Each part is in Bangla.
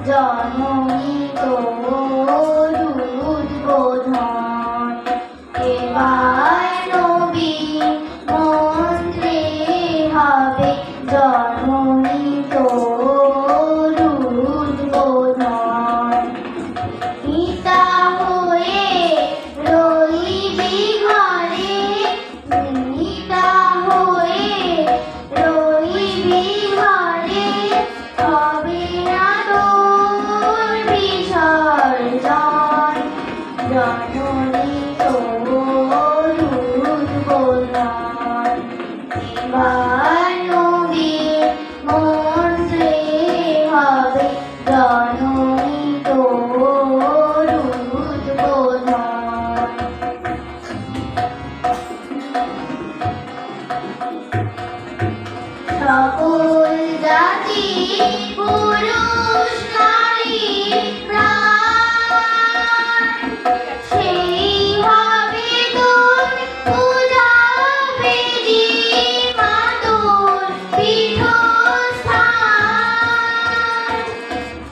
জননী তোর উদ্বোধন এবার নবীন মন্ত্রে হবে জননী তোর উদ্বোধন পিতা হয়ে রইবি ঘরে পিতা হয়ে রইবি ঘরে হবে না তোর বিসর্জন জননী তোর উদ্বোধন এবার নবীন মন্ত্রে হবে জননী তোর উদ্বোধন সকল জাতি পুরুষ নারী প্রাণ সেই হবে তোর পূজা বেদি মা তোর পীঠস্থান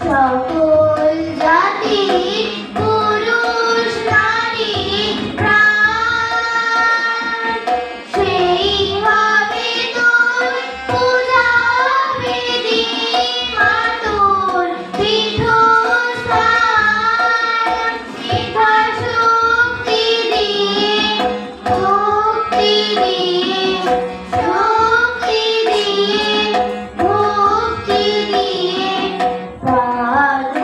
সকল জাতি পুরুষ নারী প্রাণ সেই হবে তোর পূজা বেদি মা তোর পীঠস্থান শিখা শক্তি দিয়ে ভক্তি দিয়ে ভক্তি দিয়ে পার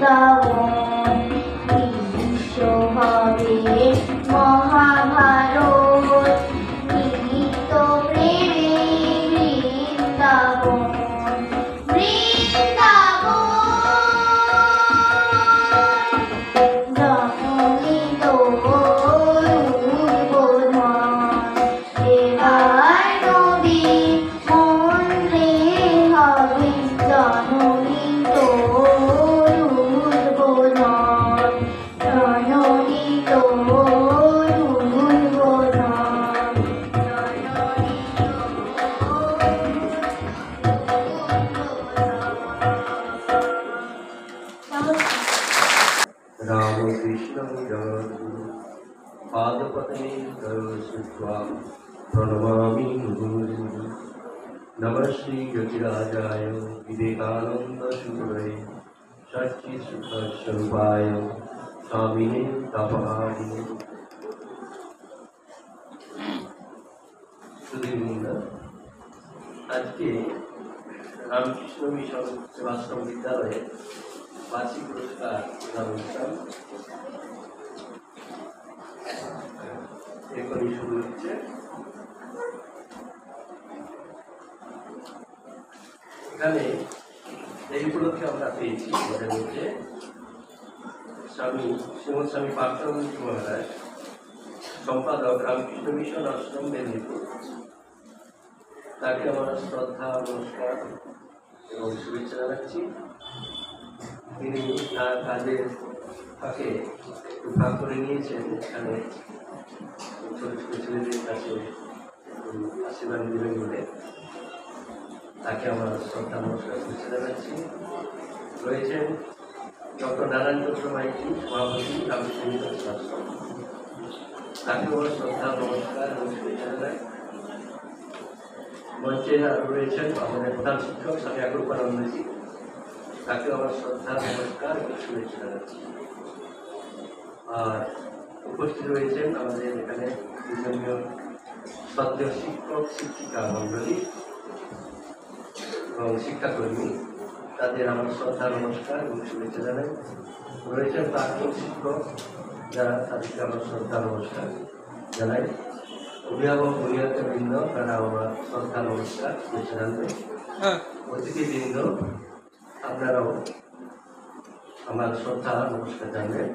বৃন্দাবন বিশ্ব হবে মহাভারত নিত্য প্রেমে বৃন্দাবন জননী তোর উদ্বোধন এবার নবীন মন্ত্রে হবে জননী তোর উদ্বোধন জননী তোর উদ্বোধন জননী রামকৃষ্ণ জগদ্গুরু পাদপতে শ্রুত্বা প্রণমামি মুহুর্মুহুঃ নমঃ শ্রী জ্যোতিরাজায় বিবেকানন্দ সুরে ষষ্ঠী সুখস্বরূপায় স্বামিনে তাপহারিণে। সুধীবৃন্দ, আজকে রামকৃষ্ণ মিশন সেবাশ্রম বিদ্যালয়ে বার্ষিক পুরস্কার প্রদান অনুষ্ঠান এখনই শুরু হচ্ছে। এখানে এই উপলক্ষে আমরা পেয়েছি আমাদের মধ্যে শ্রীমৎ স্বামী পার্থমন্ত্রী মহারাজ, সম্পাদক রামকৃষ্ণ মিশন আশ্রম মেদিনীপুর। তাকে আমরা শ্রদ্ধা নমস্কার এবং শুভেচ্ছা জানাচ্ছি। তিনি তার কাজের ফাঁকে একটু ভাগ করে নিয়েছেন, এখানে ছোট ছোট ছেলেদের কাছে আশীর্বাদ দেবেন বলে তাকে আমার শ্রদ্ধা নমস্কার শুভেচ্ছা জানাচ্ছি। রয়েছেন ডক্টর নারায়ণ চন্দ্র মাইতি, সভাপতি রামকৃষ্ণ মিশন আশ্রম, তাকে আমার শ্রদ্ধা নমস্কার এবং শুভেচ্ছা জানাই। মঞ্চে রয়েছেন আমাদের প্রধান শিক্ষক স্বামী অগ্রপানন্দজি, তাকে আমার শ্রদ্ধা নমস্কার এবং শুভেচ্ছা জানাচ্ছি। আর উপস্থিত রয়েছেন আমাদের এখানে বিভিন্ন সদ্য শিক্ষক শিক্ষিকা মণ্ডলী এবং শিক্ষাকর্মী, তাদের আমার শ্রদ্ধা নমস্কার এবং শুভেচ্ছা জানাই। রয়েছেন প্রাক্তন শিক্ষক যারা, তাদেরকে আমার শ্রদ্ধা নমস্কার জানাই। অভিভাবক অভিভাবকবৃন্দ, তারা আমার শ্রদ্ধা নমস্কার শুভেচ্ছা জানাবেন। অতিথিবৃন্দ, আপনারাও আমার শ্রদ্ধা নমস্কার জানবেন।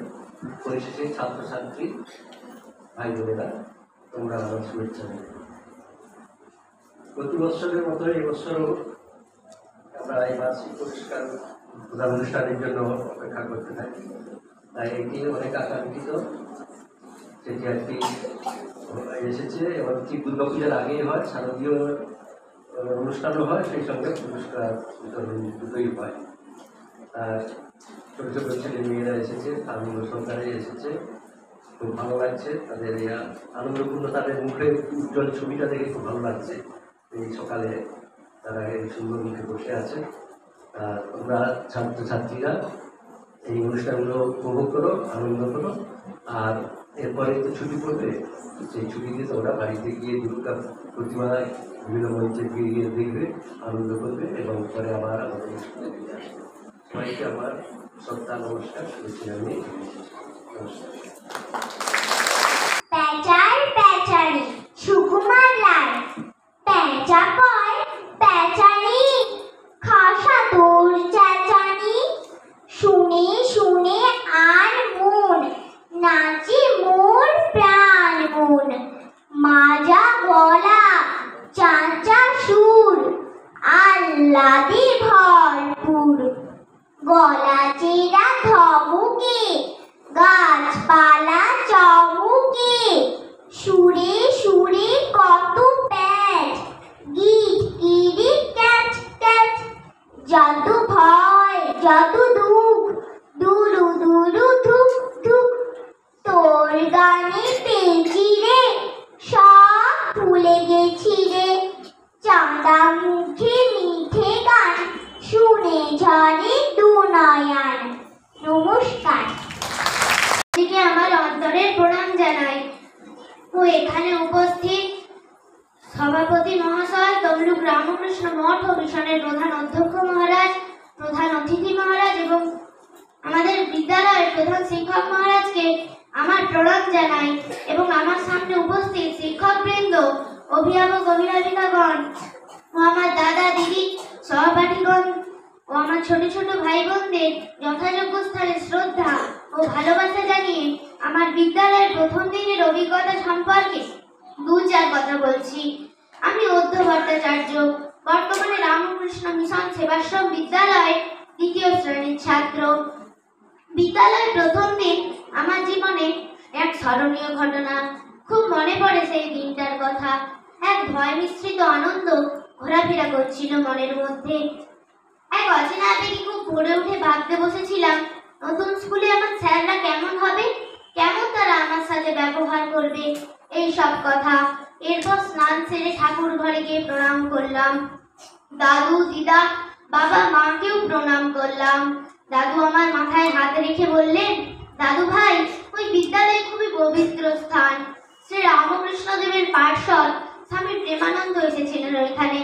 পরিশেষে ছাত্রছাত্রী ভাই বোনেরা, তোমরা আমার শুভেচ্ছা জানাবে। প্রতি বছরের মতো এই বছরও আমরা এই বার্ষিক পুরস্কার প্রদান অনুষ্ঠানের জন্য অপেক্ষা করতে থাকি। তাই এটি অনেক আকাঙ্ক্ষিত, সেটি আজকে এসেছে এবং ঠিক দুর্গাপূজার আগেই হয়, শারদীয় অনুষ্ঠানও হয়, সেই সঙ্গে পুরস্কার বিতরণ দুটোই হয়। আর ছোটো ছোটো ছেলে মেয়েরা এসেছে, আনন্দ সহকারে এসেছে, খুব ভালো লাগছে। তাদের এই আনন্দপূর্ণ তাদের মুখে উজ্জ্বল ছবিটা দেখে খুব ভালো লাগছে। এই সকালে তারা এই সুন্দর মুখে বসে আছে। আর তোমরা ছাত্রছাত্রীরা এই অনুষ্ঠানগুলো উপভোগ করো, আনন্দ করো। আর এরপরে তো ছুটি পড়বে, সেই ছুটিতে তোমরা বাড়িতে গিয়ে দুর্গা প্রতিমায় বিভিন্ন মঞ্চে গিয়ে দেখবে, আনন্দ করবে এবং পরে আবার আমাদের স্কুলে ফিরে আসবে। সবাইকে আমার শ্রদ্ধা নমস্কার শুভেচ্ছা জানিয়ে নমস্কার। প্যাচার প্যাচারি সুকুমার রায়, প্যাঁচা কয় প্যাচারি, খাসা তোর চেঁচানি, শুনে শুনে আর মন নাচে মোর প্রাণ মন, মাজা গলা চাঁচা সুর আহ্লাদে ভরপুর, গলা চেরা ধমকে গাছপালা চমকে, সুরে সুরে কত প্যাচ গিট কিরি ক্যাচ ক্যাচ, যত ভয় যত দুঃখ দুরু দুরু ধুক ধুক, তোর গানে পেয়েছি রে সব ভুলে গেছি রে, চাঁদা মুখে মিঠে গান শুনে ঝরে দু নয়ন। নমস্কার। আমার অন্তরের প্রণাম জানাই ও এখানে উপস্থিত সভাপতি মহাশয়, তমলুক রামকৃষ্ণ মঠ ও মিশনের প্রধান অধ্যক্ষ মহারাজ, প্রধান অতিথি মহারাজ এবং আমাদের শিক্ষক মহারাজকে আমার প্রণাম জানাই এবং আমার সামনে উপস্থিত শিক্ষকবৃন্দ, অভিভাবক অভিভাবিকাগণ ও আমার দাদা দিদি সহপাঠীগণ ও আমার ছোট ছোট ভাই বোনদের যথাযোগ্য স্থানে শ্রদ্ধা ও ভালোবাসা জানিয়ে আমার বিদ্যালয়ের প্রথম দিনের অভিজ্ঞতা সম্পর্কে দু চার কথা বলছি। আমি অদ্য ভট্টাচার্য, বর্তমানে রামকৃষ্ণ মিশন সেবাশ্রম বিদ্যালয়ের দ্বিতীয় শ্রেণীর ছাত্র। বিদ্যালয়ের প্রথম দিন আমার জীবনে এক স্মরণীয় ঘটনা। খুব মনে পড়ে সেই দিনটার কথা। এক ভয় মিশ্রিত আনন্দ ঘোরাফেরা করছিল মনের মধ্যে। এক অচেনা আবেগে খুব ভোরে উঠে ভাবতে বসেছিলাম, নতুন স্কুলে আমার স্যাররা কেমন হবে, কেমন তারা আমার সাথে ব্যবহার করবে, এই সব কথা। এরপর স্নান সেরে ঠাকুর ঘরে গিয়ে প্রণাম করলাম। দাদু দিদা বাবা মাকেও প্রণাম করলাম। দাদু আমার মাথায় হাত রেখে বললেন, দাদু ভাই, ওই বিদ্যালয় খুবই পবিত্র স্থান। শ্রী রামকৃষ্ণ দেবের পার্ষদ স্বামী প্রেমানন্দ এসেছিলেন ওইখানে,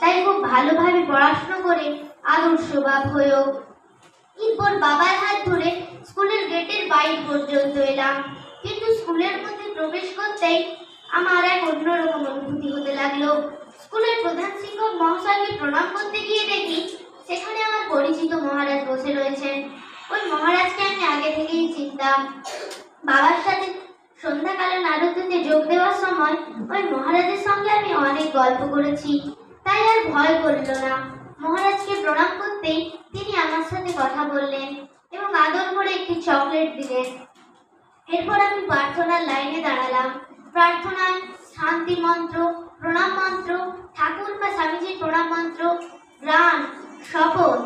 তাই খুব ভালোভাবে পড়াশোনা করে আদর্শবান হয়েও। এরপর বাবার হাত ধরে স্কুলের গেটের বাইরে পর্যন্ত এলাম, কিন্তু স্কুলের মধ্যে প্রবেশ করতেই আমার এক অন্যরকম অনুভূতি হতে লাগলো। স্কুলের প্রধান শিক্ষক মহাশয়কে প্রণাম করতে গিয়ে দেখি সেখানে আমার পরিচিত মহারাজ বসে রয়েছেন। ওই মহারাজকে আমি আগে থেকেই চিনতাম। বাবার সাথে সন্ধ্যাকালীন আরতিতে যোগ দেওয়ার সময় ওই মহারাজের সঙ্গে আমি অনেক গল্প করেছি, তাই আর ভয় করল না। মহারাজকে প্রণাম করতেই তিনি আমার সাথে কথা বললেন এবং আদর করে একটি চকলেট দিলেন। এরপর আমি প্রার্থনার লাইনে দাঁড়ালাম। প্রার্থনায় শান্তি মন্ত্র, প্রণাম মন্ত্র, ঠাকুর বা স্বামীজির প্রণাম মন্ত্র, গান, শপথ,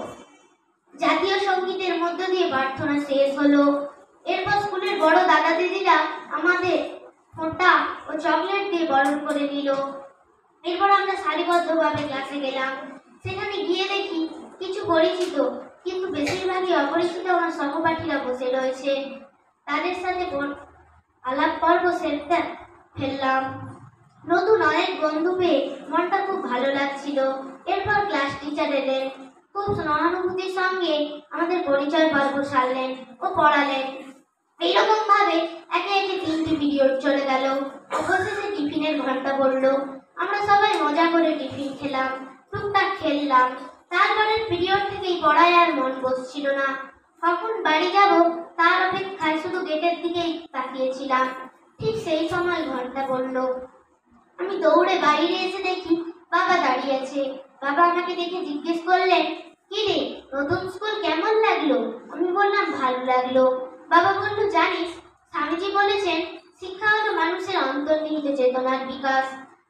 জাতীয় সঙ্গীতের মধ্য দিয়ে প্রার্থনা শেষ হলো। এরপর স্কুলের বড় দাদা দিদিরা আমাদের ফোঁটা ও চকলেট দিয়ে বরণ করে নিল। এরপর আমরা সারিবদ্ধভাবে ক্লাসে গেলাম। সেখানে গিয়ে দেখি কিছু পরিচিত কিন্তু বেশিরভাগই অপরিচিত আমার সহপাঠীরা বসে রয়েছে। তাদের সাথে আলাপ পর্ব সেরতে ফেললাম। নতুন অনেক বন্ধু পেয়ে মনটা খুব ভালো লাগছিল। এরপর ক্লাস টিচার এলেন, খুব সহানুভূতির সঙ্গে আমাদের পরিচয় পর্ব সারলেন ও পড়ালেন। এইরকম ভাবে একে একে 3টি পিরিয়ড চলে গেল। অবশেষে টিফিনের ঘন্টা পড়লো। আমরা সবাই মজা করে টিফিন খেলাম, টুকটাক খেললাম। তারপরের পিরিয়ড থেকেই পড়ায় আর মন বসছিল না। কখন বাড়ি যাব তার অপেক্ষায় শুধু গেটের দিকেই তাকিয়েছিলাম। ঠিক সেই সময় ঘন্টা পড়লো। আমি দৌড়ে বাইরে এসে দেখি বাবা দাঁড়িয়ে আছে। বাবা আমাকে দেখে জিজ্ঞেস করলেন, কি রে, নতুন স্কুল কেমন লাগলো? আমি বললাম, ভালো লাগলো। বাবা বলল, জানিস, স্বামীজি বলেছেন শিক্ষা হলো মানুষের অন্তর্নিহিত চেতনার বিকাশ,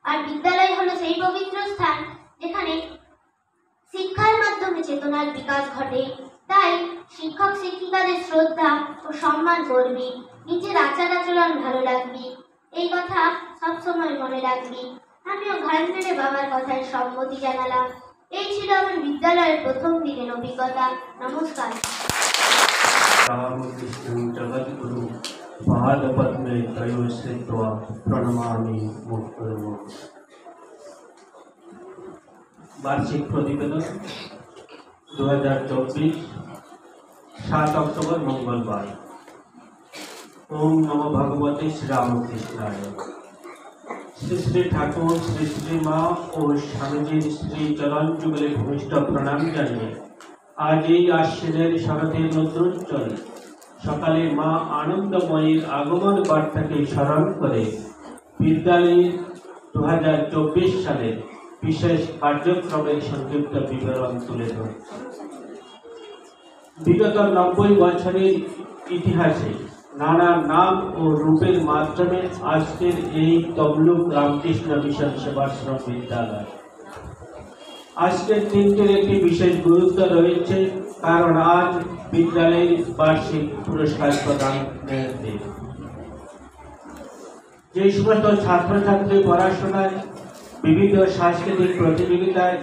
আর বিদ্যালয় হলো সেই পবিত্র স্থান যেখানে শিক্ষার মাধ্যমে চেতনার বিকাশ ঘটে। তাই শিক্ষক শিক্ষিকাদের শ্রদ্ধা ও সম্মান করবি, নিজের আচার আচরণ ভালো রাখবি, এই কথা সবসময় মনে রাখবি। আমিও ঘাড় নেড়ে বাবার কথায় সম্মতি জানালাম। এই ছিল আমার বিদ্যালয়ের প্রথম দিনের অভিজ্ঞতা। নমস্কার। रामकृष्णं जगद्गुरुं पादपद्मे तयोः श्रित्वा प्रणमामि मुहुर्मुहुः। वार्षिक प्रतिवेदन 2024 7 अक्टोबर मंगलवार। ओम नमो भगवते श्री रामकृष्णाय। श्री श्री ठाकुर श्री श्री माँ और स्वामीजीर श्री चरण जुगले भूमिष्ठ प्रणाम जानिए आज এই আশ্বিনের শরতের রৌদ্রোজ্জ্বল সকালে মা আনন্দময়ীর আগমন বার্তাকে স্মরণ করে বিদ্যালয়ের 2024 সালের বিশেষ কার্যক্রমের সংক্ষিপ্ত বিবরণ তুলে ধরে। বিগত 90 বছরের ইতিহাসে নানা নাম ও রূপের মাধ্যমে আজকের এই তমলুক রামকৃষ্ণ মিশন সেবাশ্রম বিদ্যালয়। আজকের দিনটির একটি বিশেষ গুরুত্ব রয়েছে, কারণ আজ বিদ্যালয়ের বার্ষিক পুরস্কার প্রদানের দিন। যে সমস্ত ছাত্রছাত্রী পড়াশোনায় বিভিন্ন সাংস্কৃতিক প্রতিযোগিতায়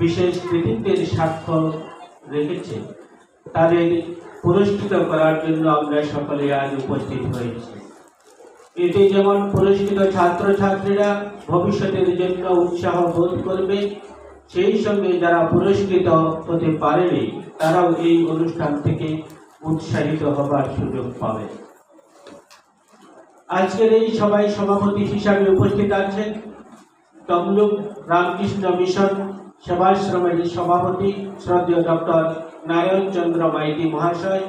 বিশেষ কৃতিত্বের স্বাক্ষর রেখেছে, তাদের পুরস্কৃত করার জন্য আমরা সকলে আজ উপস্থিত হয়েছি। এতে যেমন পুরস্কৃত ছাত্রছাত্রীরা ভবিষ্যতের জন্য উৎসাহ বোধ করবে, সেই সঙ্গে যারা পুরস্কৃত হতে পারেনি তারাও এই অনুষ্ঠান থেকে উৎসাহিত হবার সুযোগ পাবে। আজকের এই সভায় সভাপতি হিসাবে উপস্থিত আছেন তমলুক রামকৃষ্ণ মিশন সেবাশ্রমের সভাপতি শ্রদ্ধেয় ডক্টর নারায়ণ চন্দ্র মাইতি মহাশয়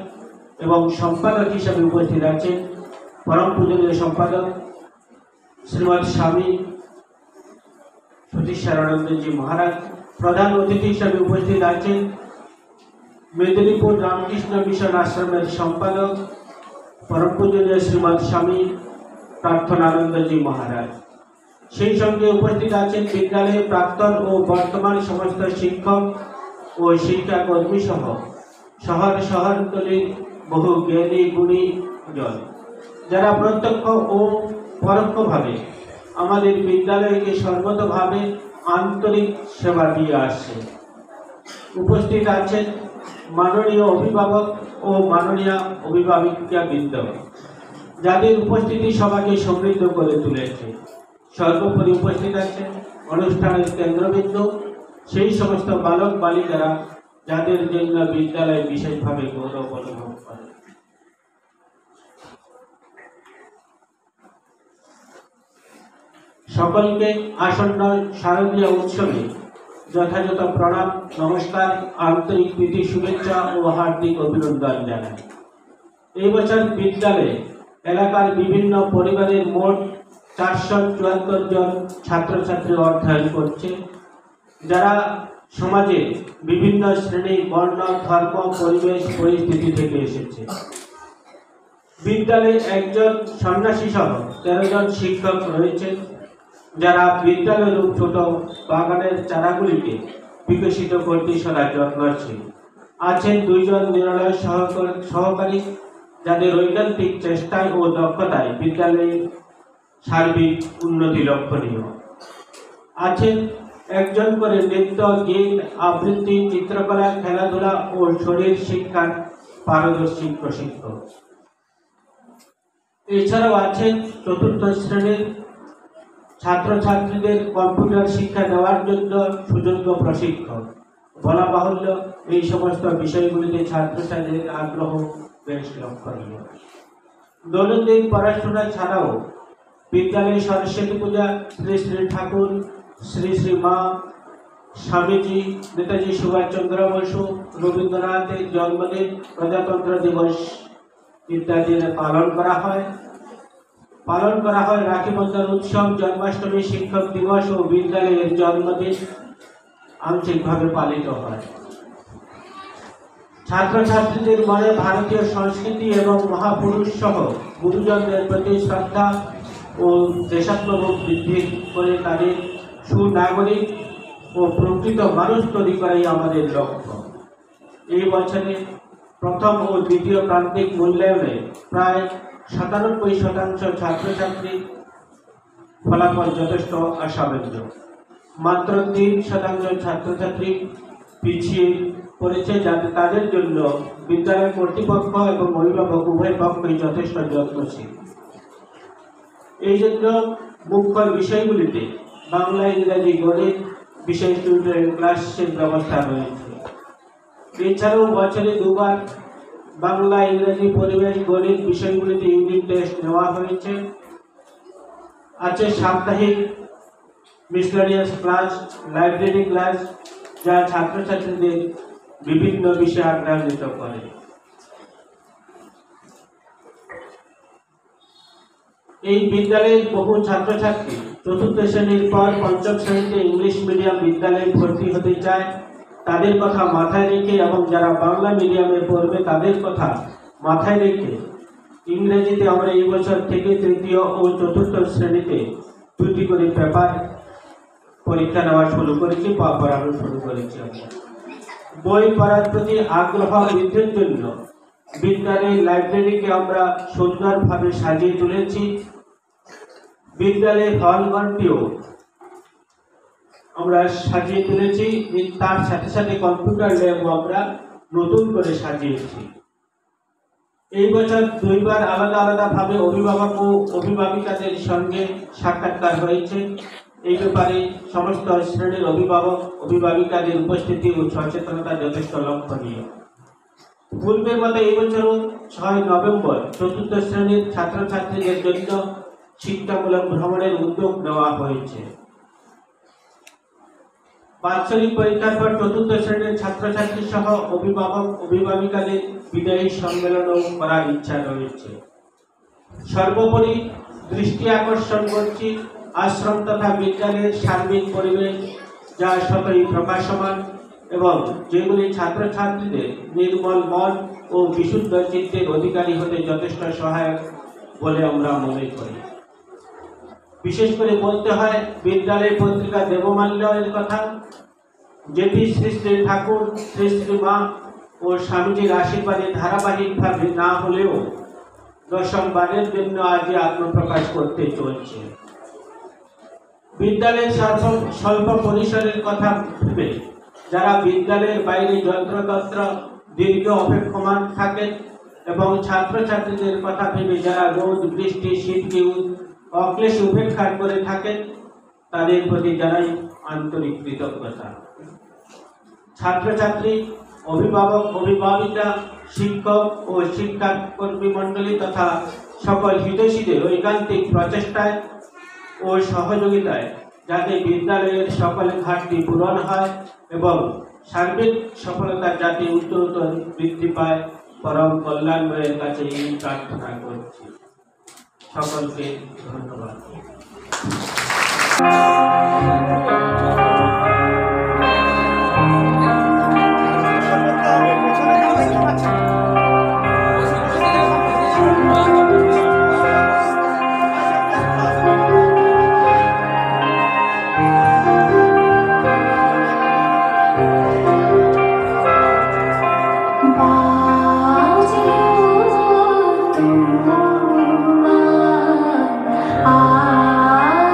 এবং সম্পাদক হিসাবে উপস্থিত আছেন পরম পূজনীয় সম্পাদক শ্রীমৎ স্বামী সতীশ্বরানন্দজি মহারাজ। প্রধান অতিথি হিসাবে উপস্থিত আছেন মেদিনীপুর রামকৃষ্ণ মিশন আশ্রমের সম্পাদক পরম পূজনীয় শ্রীমৎ স্বামী প্রার্থনানন্দজি মহারাজ। সেই সঙ্গে উপস্থিত আছেন বিদ্যালয়ের প্রাক্তন ও বর্তমান সমস্ত শিক্ষক ও শিক্ষাকর্মী সহ শহরতলির বহু জ্ঞানী গুণী জন, যারা প্রত্যক্ষ ও পরোক্ষভাবে আমাদের বিদ্যালয়কে সর্বতভাবে আন্তরিক সেবা দিয়ে আসছে। উপস্থিত আছেন মাননীয় অভিভাবক ও মাননীয় অভিভাবিকা বৃন্দ, যাদের উপস্থিতি সবাইকে সমৃদ্ধ করে তুলেছে। সর্বোপরি উপস্থিত আছেন অনুষ্ঠানের কেন্দ্রবিন্দু সেই সমস্ত বালক বালিকারা, যাদের জন্য বিদ্যালয় বিশেষভাবে গৌরব অনুভব করে। সকলকে আসন্ন শারদীয় উৎসবে যথাযথ প্রণাম, নমস্কার, আন্তরিক প্রীতি, শুভেচ্ছা ও হার্দিক অভিনন্দন জানাই। এই বছর বিদ্যালয়ে এলাকার বিভিন্ন পরিবারের মোট 474 জন ছাত্রছাত্রী অধ্যয়ন করছে, যারা সমাজে বিভিন্ন শ্রেণী, বর্ণ, ধর্ম, পরিবেশ, পরিস্থিতি থেকে এসেছে। বিদ্যালয়ে একজন সন্ন্যাসী সহ 13 জন শিক্ষক রয়েছেন, যারা বিদ্যালয়ের ছোট বাগানের চারাগুলিকে বিকশিত করতে সদা যত্নশীল। আছেন 2 জন নিরলয় সহকারী, যাদের ঐকান্তিক চেষ্টায় ও দক্ষতায় বিদ্যালয়ের সার্বিক উন্নতি লক্ষণীয়। আছেন 1 জন করে নৃত্য, গীত, আবৃত্তি, চিত্রকলা, খেলাধুলা ও শরীর শিক্ষার পারদর্শী প্রশিক্ষক। এছাড়াও আছেন 4র্থ শ্রেণীর ছাত্রছাত্রীদের কম্পিউটার শিক্ষা দেওয়ার জন্য সুযোগ্য প্রশিক্ষক। বলা বাহুল্য, এই সমস্ত বিষয়গুলিতে ছাত্রছাত্রীদের আগ্রহ বেশ লক্ষণীয়। দৈনন্দিন পড়াশোনা ছাড়াও বিদ্যালয়ে সরস্বতী পূজা, শ্রী শ্রী ঠাকুর, শ্রী শ্রী মা, স্বামীজি, নেতাজি সুভাষচন্দ্র বসু, রবীন্দ্রনাথের জন্মদিন, প্রজাতন্ত্র দিবস ইত্যাদি পালন করা হয়। রাখি বন্ধন উৎসব, জন্মাষ্টমী, শিক্ষক দিবস ও বিদ্যালয়ের জন্মদিন আংশিকভাবে পালিত হয়। ছাত্রছাত্রীদের মনে ভারতীয় সংস্কৃতি এবং মহাপুরুষ সহ গুরুজনদের প্রতি শ্রদ্ধা ও দেশাত্মবোধ বৃদ্ধি করে তাদের সুনাগরিক ও প্রকৃত মানুষ তৈরি করাই আমাদের লক্ষ্য। এই বছরে প্রথম ও দ্বিতীয় প্রান্তিক মূল্যায়নে প্রায় 97% ছাত্রছাত্রী ফলাফল যথেষ্ট আশাব্যঞ্জক। মাত্র 3% ছাত্রছাত্রী পিছিয়ে পড়েছে, যাতে তাদের জন্য বিদ্যালয় কর্তৃপক্ষ এবং অভিভাবক উভয় পক্ষই যথেষ্ট যত্নশীল। এই জন্য মুখ্য বিষয়গুলিতে বাংলা, ইংরাজি, গণিত বিষয় টিউটরিং ক্লাসের ব্যবস্থা রয়েছে। এছাড়াও বছরে 2 বার বাংলা, ইংরাজি, পরিবেশ, গণিত বিষয়গুলিতে ইউনিট টেস্ট নেওয়া হয়েছে। আছে সাপ্তাহিক মিসলেনিয়াস ক্লাস, লাইব্রেরি ক্লাস, যা ছাত্রছাত্রীদের বিভিন্ন বিষয়ে আগ্রহিত করে। এই বিদ্যালয়ের বহু ছাত্রছাত্রী 4র্থ শ্রেণীর পর 5ম শ্রেণীতে ইংলিশ মিডিয়াম বিদ্যালয়ে ভর্তি হতে চায়। তাদের কথা মাথায় রেখে এবং যারা বাংলা মিডিয়ামে পড়বে তাদের কথা মাথায় রেখে ইংরেজিতে আমরা এই বছর থেকে 3য় ও 4র্থ শ্রেণীতে 2টি করে পেপার পরীক্ষা নেওয়া শুরু করেছি বা পড়ানো শুরু করেছি। বই পড়ার প্রতি আগ্রহ বৃদ্ধির জন্য বিদ্যালয়ের লাইব্রেরিকে আমরা সুন্দরভাবে সাজিয়ে তুলেছি। বিদ্যালয়ের হলঘরটিও আমরা সাজিয়ে তুলেছি, তার সাথে সাথে কম্পিউটার ল্যাবও আমরা নতুন করে সাজিয়েছি। এই বছর 2 বার আলাদা আলাদা ভাবে অভিভাবক ও অভিভাবিকাদের সঙ্গে সাক্ষাৎকার হয়েছে। এই ব্যাপারে সমস্ত শ্রেণীর অভিভাবক অভিভাবিকাদের উপস্থিতি ও সচেতনতা যথেষ্ট লক্ষণীয়। পূর্বের মতো এই বছরও 6 নভেম্বর চতুর্থ শ্রেণীর ছাত্রছাত্রীদের জন্য শিক্ষামূলক ভ্রমণের উদ্যোগ নেওয়া হয়েছে। বাৎসরিক পরীক্ষার পর চতুর্থ শ্রেণীর ছাত্রছাত্রী সহ অভিভাবক অভিভাবিকাদের বিদায়ী সম্মেলনও করার ইচ্ছা রয়েছে। সর্বোপরি দৃষ্টি আকর্ষণ করছি আশ্রম তথা বিদ্যালয়ের সার্বিক পরিবেশ, যা সতই প্রকাশমান এবং যেগুলি ছাত্রছাত্রীদের নির্মল মন ও বিশুদ্ধ চিত্তের অধিকারী হতে যথেষ্ট সহায়ক বলে আমরা মনে করি। বিশেষ করে বলতে হয় বিদ্যালয় পত্রিকা দেবমাল্যের কথা, যেটি শ্রী শ্রী ঠাকুর, শ্রী শ্রী মা ও স্বামীজির আশীর্বাদে ধারাবাহিকভাবে না হলেও দশমবারের জন্য আজ আত্মপ্রকাশ করতে চলছে। বিদ্যালয়ের স্বল্প পরিসরের কথা ভেবে যারা বিদ্যালয়ের বাইরে যন্ত্রতন্ত্র দীর্ঘ অপেক্ষমান থাকেন এবং ছাত্রছাত্রীদের কথা ভেবে যারা রোদ বৃষ্টি শীতকে অক্লেশে উপেক্ষা করে থাকেন, তাদের প্রতি জানাই আন্তরিক কৃতজ্ঞতা। ছাত্রছাত্রী, অভিভাবক অভিভাবিকা, শিক্ষক ও শিক্ষাকর্মী মণ্ডলী তথা সকল হিতৈষীদের ঐকান্তিক প্রচেষ্টায় ও সহযোগিতায় যাতে বিদ্যালয়ের সকল ঘাটতি পূরণ হয় এবং সার্বিক সফলতা যাতে উত্তরোত্তর বৃদ্ধি পায়, পরম কল্যাণময়ের কাছে এই প্রার্থনা করছি। সকলকে ধন্যবাদ।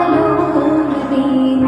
আলোর দিন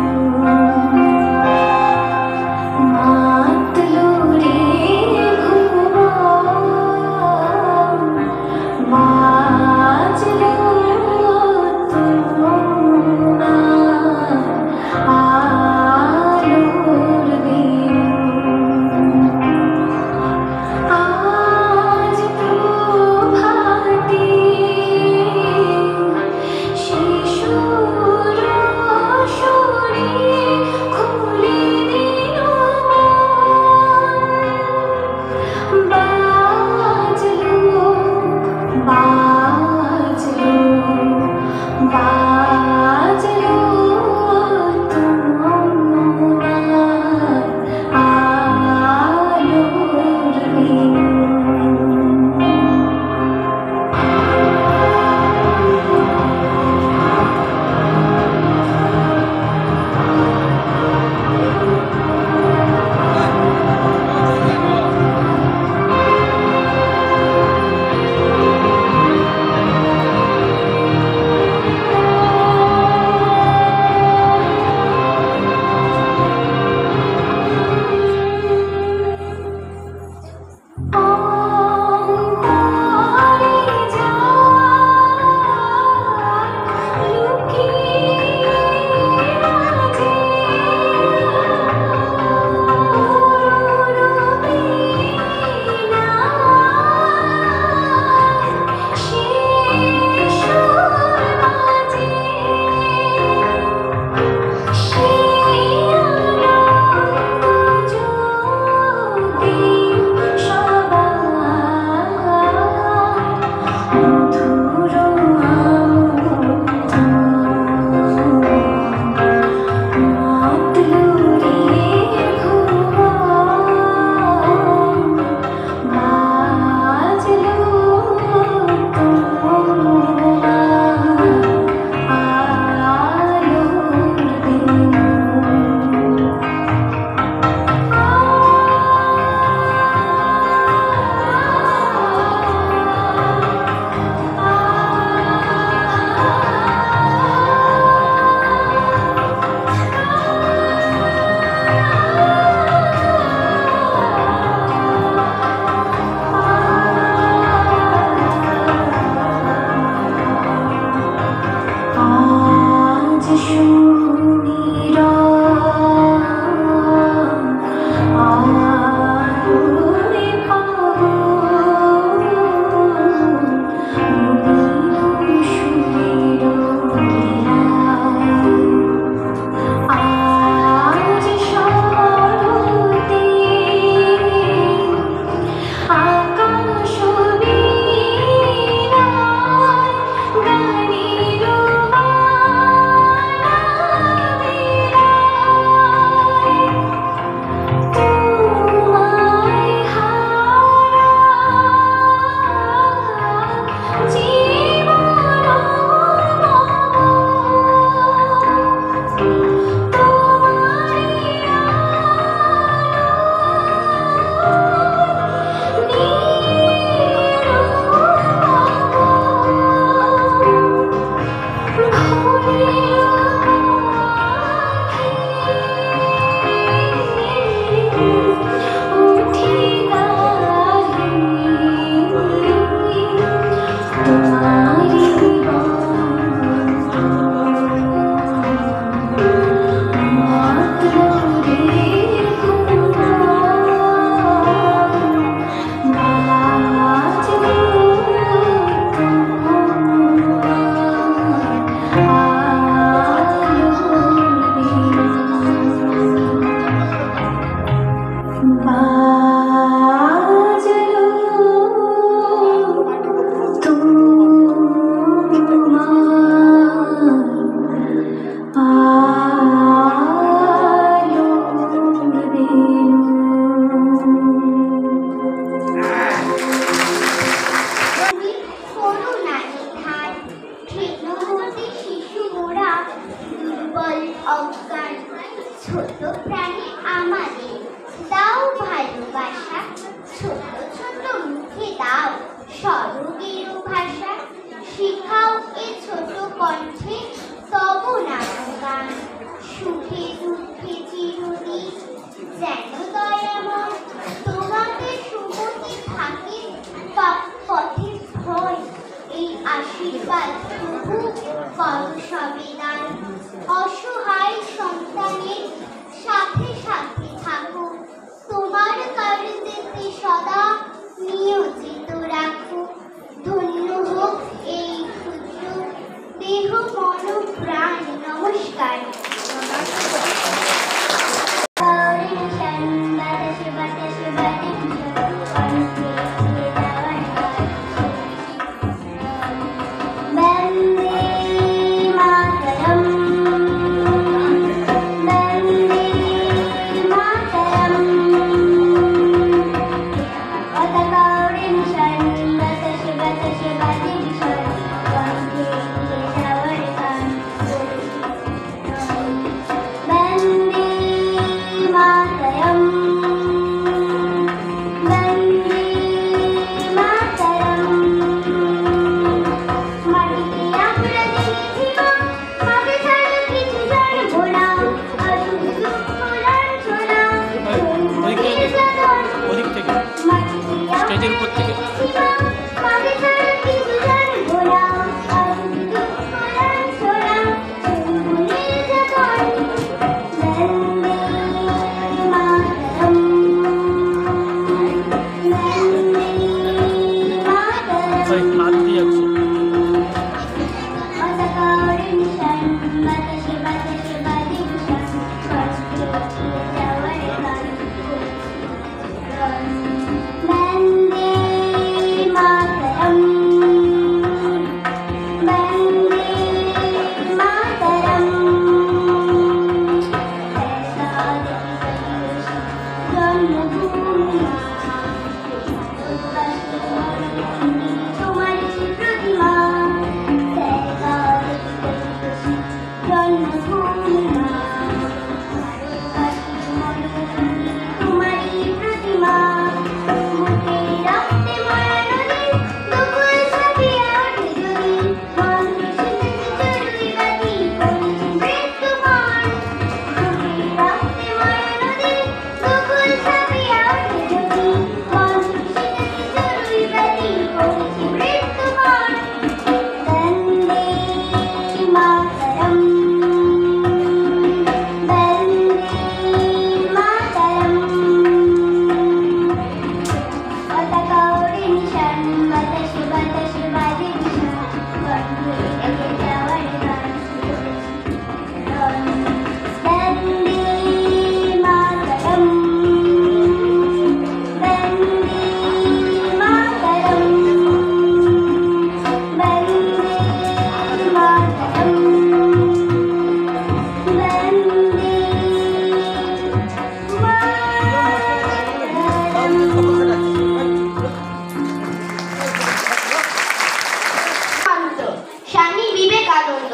আনন্দ।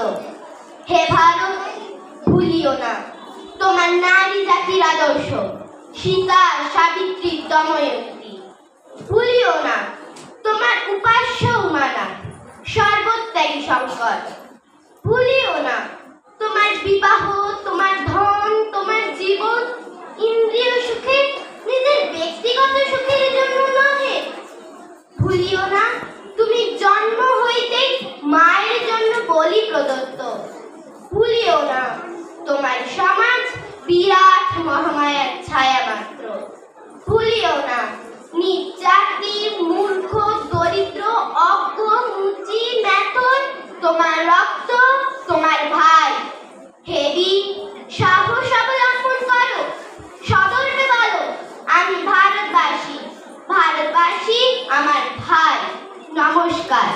হে ভারত, ভুলিও না তোমার নারী জাতির আদর্শ, সীতা, সাবিত্রী, দময়ন্তী। ভুলিও না তোমার উপাস্য উমানা, সর্বত্যাগী শঙ্কর। ভুলিও না তোমার বিবাহ, তোমার ধন, তোমার জীবন ইন্দ্রিয় সুখে, নিজের ব্যক্তিগত সুখের জন্য নহে। ভুলিও না তুমি জন্ম হইতেই মায়ের জন্য বলি প্রদত্ত। ভুলিও না তোমার সমাজ বিরাট মহামায়ার ছায়া মাত্র। ভুলিও না নিজ জাতি, মূর্খ, দরিদ্র, অজ্ঞ, মুচি, মেথর তোমার রক্ত, তোমার ভাই। হে বীর, সাহস অবলম্বন করো, সদর্পে বলো আমি ভারতবাসী, ভারতবাসী আমার ভাই। নমস্কার।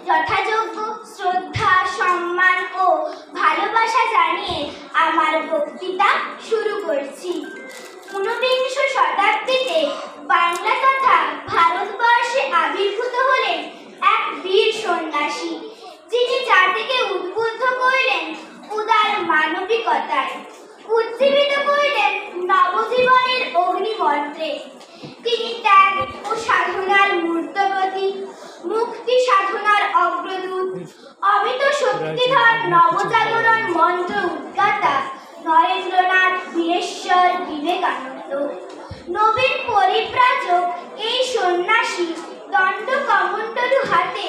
যথাযোগ্য শ্রদ্ধা, সম্মান ও ভালোবাসা জানিয়ে আমার বক্তৃতা শুরু করছি। ঊনবিংশ শতাব্দীতে বাংলা তথা ভারতবর্ষে আবির্ভূত হলেন এক বীর সন্ন্যাসী, যিনি জাতিকে উদ্বুদ্ধ করলেন উদার মানবিকতায়, উজ্জীবিত করলেন নবজীবনের অগ্নিমন্ত্রে। তিনি ত্যাগ ও সাধনার মূর্তগতি, মুক্তি সাধনার অগ্রদূত, অমিত শক্তিধর নবজাগরণ মন্ত্র উদ্গাতা নরেন্দ্রনাথ, বীরেশ্বর, বিবেকানন্দ। নবীন পরিব্রাজক এই সন্ন্যাসী দণ্ড কমণ্ডলু হাতে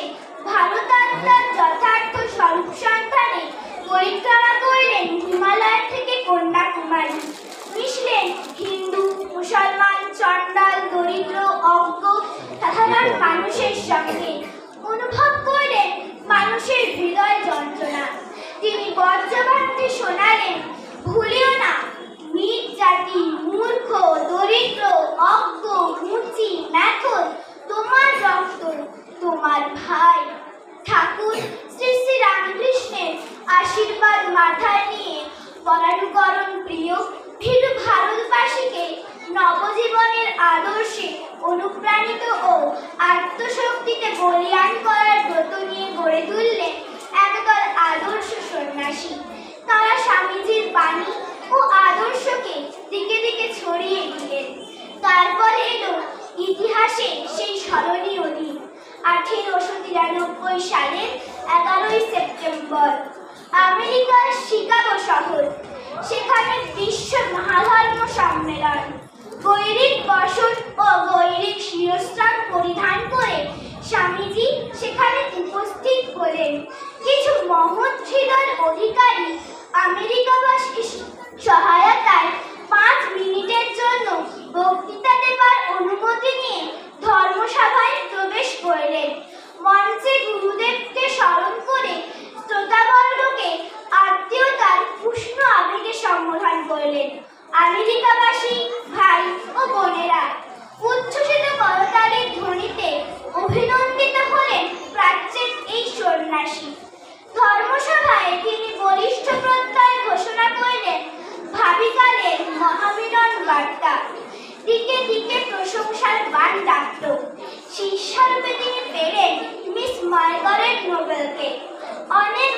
ভারতাত্মার যথার্থ স্বরূপ সন্ধানে পরিক্রমা করলেন হিমালয় থেকে কন্যাকুমারী। মিশলেন হিন্দু, মুসলমান, চণ্ডাল, দরিদ্র, অজ্ঞ সাধারণ মানুষের সঙ্গে। অনুভব করলেন মানুষের হৃদয় যন্ত্রণা। তিনি বজ্রবাণী শোনালেন, ভুলিও না, নিজ জাতি, মূর্খ, দরিদ্র, অজ্ঞ, মুচি, ম্যাথর, তোমার রক্ত, তোমার ভাই। ঠাকুর শ্রী শ্রী রামকৃষ্ণের আশীর্বাদ মাথায় নিয়ে পরানুকরণ প্রিয় ভীরু ভারতবাসীকে নবজীবনের আদর্শে অনুপ্রাণিত ও আত্মশক্তিতে বলীয়ান করার ব্রত নিয়ে গড়ে তুললেন একদল আদর্শ সন্ন্যাসী। তারা স্বামীজির বাণী ও আদর্শকে দিকে দিকে ছড়িয়ে দিলেন। তারপর এলো ইতিহাসে সেই স্মরণীয় দিন, 1893 সালের 11ই সেপ্টেম্বর, আমেরিকার শিকাগো শহর। সেখানে বিশ্ব মহাধর্ম সম্মেলন। গৈরিক বসন ও গৈরিক শিরস্ত্রাণ পরিধান করে স্বামীজি সেখানে উপস্থিত হলেন। কিছু মহৎ হৃদয়ের অধিকারী আমেরিকাবাসীর সহায়তায় 5 মিনিটের জন্য বক্তৃতা দেবার অনুমতি নিয়ে ধর্মসভায় প্রবেশ করলেন। মঞ্চে গুরুদেবকে স্মরণ করে শ্রোতাবর্গকে আত্মীয়তার উষ্ণ আবেগে সম্বোধন করলেন। আমেরিকাবাসী ভাই ও বোনেরা উচ্ছ্বসিত করতালির ধ্বনিতে অভিনন্দিত হলেন প্রাচ্যের এই সন্ন্যাসী। ধর্মসভায় তিনি বলিষ্ঠ প্রত্যয় ঘোষণা করলেন ভাবিকালের মহামিলন বার্তা। দিকে দিকে প্রশংসার বাণ ডাকল। শিষ্যরূপে তিনি পেলেন মিস মার্গারেট নোবেলকে। অনেক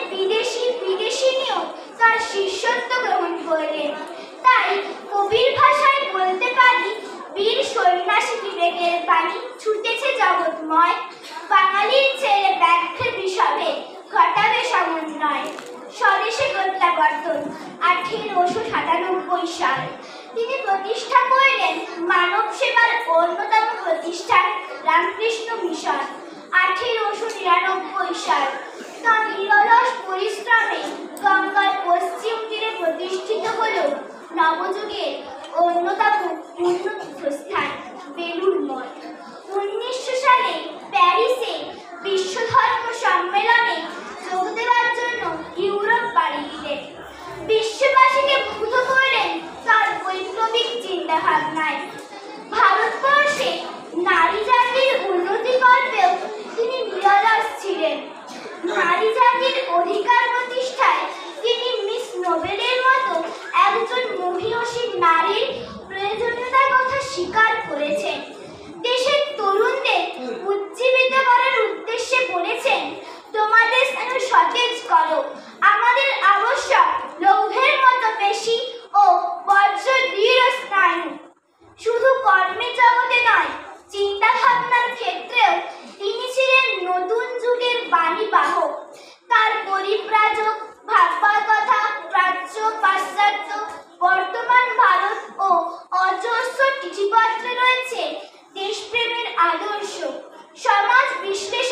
বিদেশিনীও তার শিষ্যত্ব গ্রহণ করলেন। তাই কবির ভাষায় বলতে পারি, বীর সন্ন্যাসী বিবেকের বাণী ছুটেছে জগৎময়। বাঙালির ছেলে ব্যাঘ্রের বিষবে ঘটাবে সমন্বয়। স্বদেশে প্রত্যাবর্তন, 1897 সাল। তিনি প্রতিষ্ঠা করলেন মানব সেবার অন্যতম প্রতিষ্ঠান রামকৃষ্ণ মিশন। 1899 সাল তাঁর নিরলস পরিশ্রমে গঙ্গার পশ্চিম তীরে প্রতিষ্ঠিত হল নবযুগের অন্যতম উন্নত তীর্থস্থান বেলুড় মঠ। 1900 সালে প্যারিসে বিশ্ব ধর্ম সম্মেলনে যোগ দেওয়ার জন্য ইউরোপ পাড়ি দিলেন। বিশ্ববাসীকে মুগ্ধ করলেন তার বৈপ্লবিক চিন্তাভাবনায়। ভারতবর্ষে নারী জাতির উন্নতি কল্পেও তিনি নিরলস ছিলেন। নারী জাতির অধিকার প্রতিষ্ঠায় তিনি মিস নোবেলের মতো একজন মহিয়সী নারীর প্রয়োজনীয়তার কথা স্বীকার করেছেন। দেশের তরুণদের উজ্জীবিত করার উদ্দেশ্যে বলেছেন, তোমাদের স্নায়ু সতেজ করো, আমাদের আবশ্যক লৌহের মতো পেশি ও বজ্র দৃঢ় স্নায়ু। শুধু কর্মের জগতে নয়, চিন্তা ভাবনার ক্ষেত্রেও তিনি ছিলেন নতুন যুগের বাণীবাহক। তার পরিব্রাজক ভাববার কথা প্রাচ্য, পাশ্চাত্য, বর্তমান ভারত ও অজস্র চিঠিপত্রে রয়েছে দেশপ্রেমের আদর্শ, সমাজ বিশ্লেষণ